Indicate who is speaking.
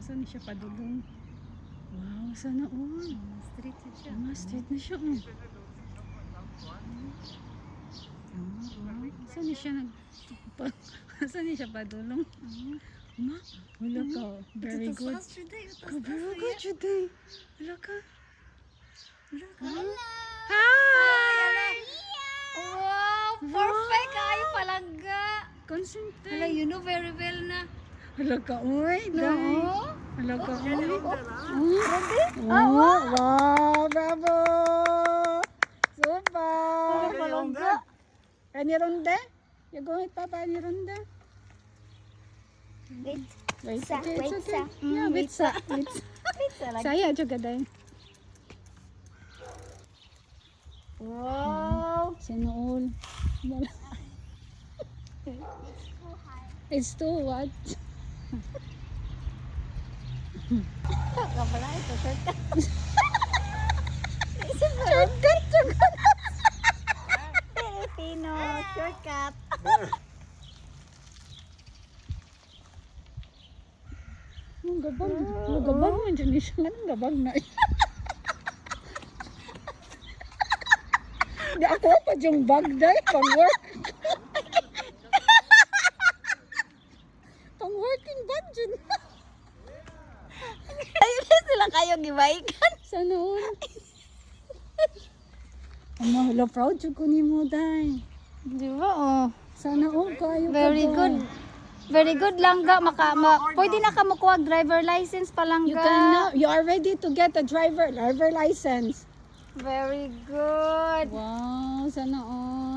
Speaker 1: Saan siya padulong? Wow, sana all.
Speaker 2: Street siya.
Speaker 1: Straight na siya. Oh. Wow. Saan siya saan siya padulong? Ma, wala ka. Very good. Very good today. Wala ka. Hi!
Speaker 2: Wow, perfect kayo palangga.
Speaker 1: Concentrate.
Speaker 2: Hala, you know very well na.
Speaker 1: Wala ka, uy.
Speaker 2: No.
Speaker 1: Wala ka, uy. Wow, bravo! Super!
Speaker 2: Palangga.
Speaker 1: Kani Ronde? You going papa ni Ronde?
Speaker 2: Wait.
Speaker 1: Wait,
Speaker 2: Sa,
Speaker 1: okay,
Speaker 2: wait
Speaker 1: it's okay.
Speaker 2: sa.
Speaker 1: Yeah, wait sa. Wait.
Speaker 2: Wait sa lang.
Speaker 1: Saya juga day.
Speaker 2: Wow.
Speaker 1: Sana all. It's too what?
Speaker 2: Kapala ito, shortcut.
Speaker 1: Shortcut.
Speaker 2: Filipino, shortcut.
Speaker 1: Ang gabang mo dyan siya. Anong gabang na? Di ako pa yung bag day, pang work. Pang working bag dyan.
Speaker 2: Ayun na sila kayo gibaikan.
Speaker 1: Sana all. Hala, proud yung kunin mo day.
Speaker 2: Di ba, oh.
Speaker 1: Sana all kayo
Speaker 2: Very good. Very good langga. Pwede na ka makuha driver license pa
Speaker 1: You
Speaker 2: langga.
Speaker 1: can now, you are ready to get a driver license.
Speaker 2: Very good.
Speaker 1: Wow, sana all.